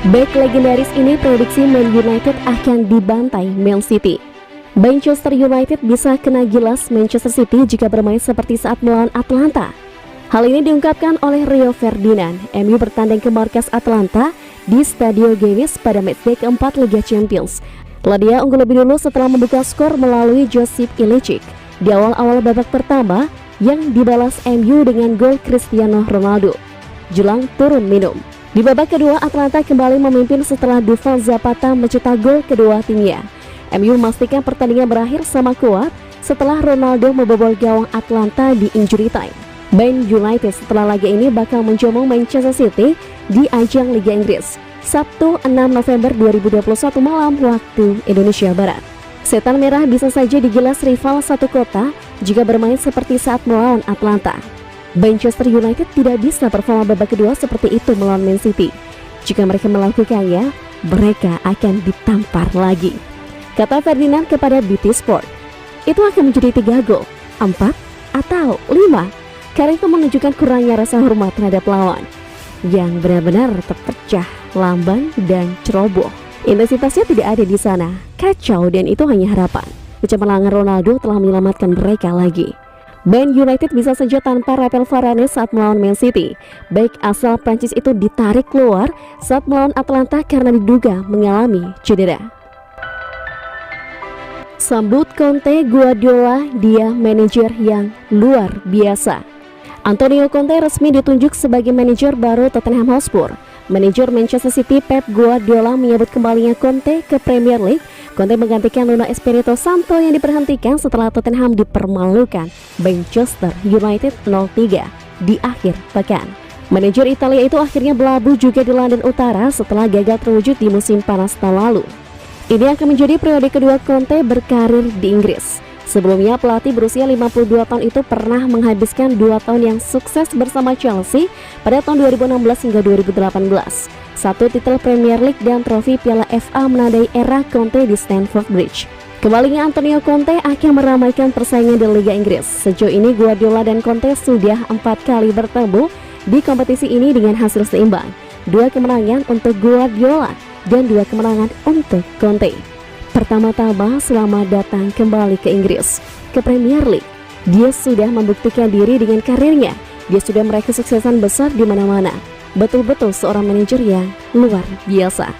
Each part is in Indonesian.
Bek legendaris ini prediksi Man United akan dibantai Man City. Manchester United bisa kena gilas Manchester City jika bermain seperti saat melawan Atlanta. Hal ini diungkapkan oleh Rio Ferdinand. MU bertanding ke markas Atlanta di Stadio Gewiss pada matchday keempat Liga Champions. Ladia unggul lebih dulu setelah membuka skor melalui Josip Ilicic di awal-awal babak pertama yang dibalas MU dengan gol Cristiano Ronaldo jelang turun minum. Di babak kedua, Atlanta kembali memimpin setelah Duvall Zapata mencetak gol kedua timnya. MU memastikan pertandingan berakhir sama kuat setelah Ronaldo membobol gawang Atlanta di injury time. Man United setelah laga ini bakal menjamu Manchester City di ajang Liga Inggris, Sabtu 6 November 2021 malam waktu Indonesia Barat. Setan Merah bisa saja digilas rival satu kota jika bermain seperti saat melawan Atlanta. Manchester United tidak bisa performa babak kedua seperti itu melawan Man City. Jika mereka melakukannya, mereka akan ditampar lagi, kata Ferdinand kepada BT Sport. Itu akan menjadi 3 gol, 4 atau 5, karena itu menunjukkan kurangnya rasa hormat terhadap lawan yang benar-benar terpecah, lamban dan ceroboh. Intensitasnya tidak ada di sana, kacau, dan itu hanya harapan. Ucapan lengan Ronaldo telah menyelamatkan mereka lagi. Man United bisa saja tanpa Raphael Varane saat melawan Man City. Baik asal Prancis itu ditarik keluar saat melawan Atlanta karena diduga mengalami cedera. Sambut Conte, Guardiola, dia manajer yang luar biasa. Antonio Conte resmi ditunjuk sebagai manajer baru Tottenham Hotspur. Manajer Manchester City Pep Guardiola menyebut kembalinya Conte ke Premier League. Conte menggantikan Nuno Espirito Santo yang diberhentikan setelah Tottenham dipermalukan Manchester United 0-3 di akhir pekan. Manajer Italia itu akhirnya berlabuh juga di London Utara setelah gagal terwujud di musim panas tahun lalu. Ini akan menjadi periode kedua Conte berkarir di Inggris. Sebelumnya pelatih berusia 52 tahun itu pernah menghabiskan 2 tahun yang sukses bersama Chelsea pada tahun 2016 hingga 2018. 1 titel Premier League dan trofi Piala FA menandai era Conte di Stamford Bridge. Kembalinya Antonio Conte akan meramaikan persaingan di Liga Inggris. Sejauh ini Guardiola dan Conte sudah 4 kali bertemu di kompetisi ini dengan hasil seimbang. 2 kemenangan untuk Guardiola dan 2 kemenangan untuk Conte. Pertama-tama selama datang kembali ke Inggris, ke Premier League, dia sudah membuktikan diri dengan karirnya. Dia sudah meraih kesuksesan besar di mana-mana. Betul-betul seorang manajer yang luar biasa,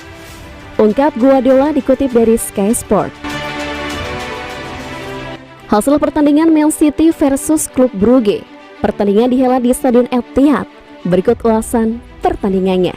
ungkap Guardiola dikutip dari Sky Sport. Hasil pertandingan Man City versus Klub Brugge. Pertandingan dihelat di Stadion Etihad. Berikut ulasan pertandingannya.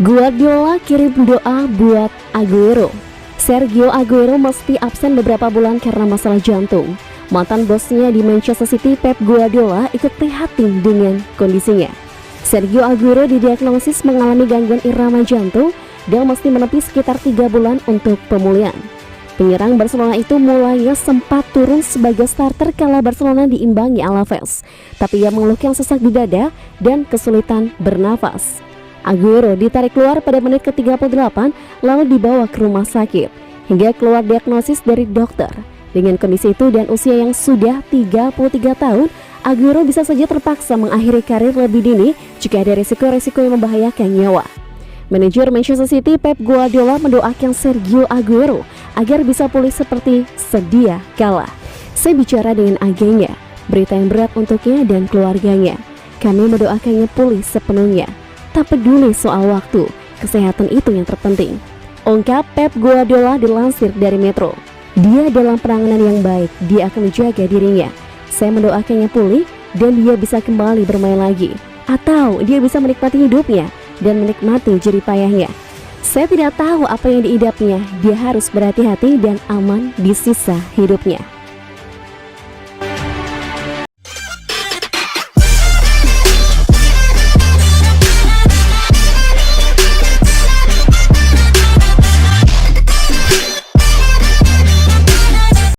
Guardiola kirim doa buat Aguero. Sergio Aguero mesti absen beberapa bulan karena masalah jantung. Mantan bosnya di Manchester City, Pep Guardiola, ikut prihatin dengan kondisinya. Sergio Aguero didiagnosis mengalami gangguan irama jantung dan mesti menepi sekitar 3 bulan untuk pemulihan. Penyerang Barcelona itu mulanya sempat turun sebagai starter kala Barcelona diimbangi Alaves, tapi ia mengeluhkan sesak di dada dan kesulitan bernafas. Aguero ditarik keluar pada menit ke-38 lalu dibawa ke rumah sakit hingga keluar diagnosis dari dokter. Dengan kondisi itu dan usia yang sudah 33 tahun, Aguero bisa saja terpaksa mengakhiri karir lebih dini jika ada risiko-risiko yang membahayakan nyawa. Manajer Manchester City Pep Guardiola mendoakan Sergio Aguero agar bisa pulih seperti sedia kala. Saya bicara dengan agennya, berita yang berat untuknya dan keluarganya. Kami mendoakannya pulih sepenuhnya. Tak peduli soal waktu, kesehatan itu yang terpenting, ungkap Pep Guardiola dilansir dari Metro. Dia dalam penanganan yang baik, dia akan menjaga dirinya. Saya mendoakannya pulih dan dia bisa kembali bermain lagi, atau dia bisa menikmati hidupnya dan menikmati jerih payahnya. Saya tidak tahu apa yang diidapnya, dia harus berhati-hati dan aman di sisa hidupnya.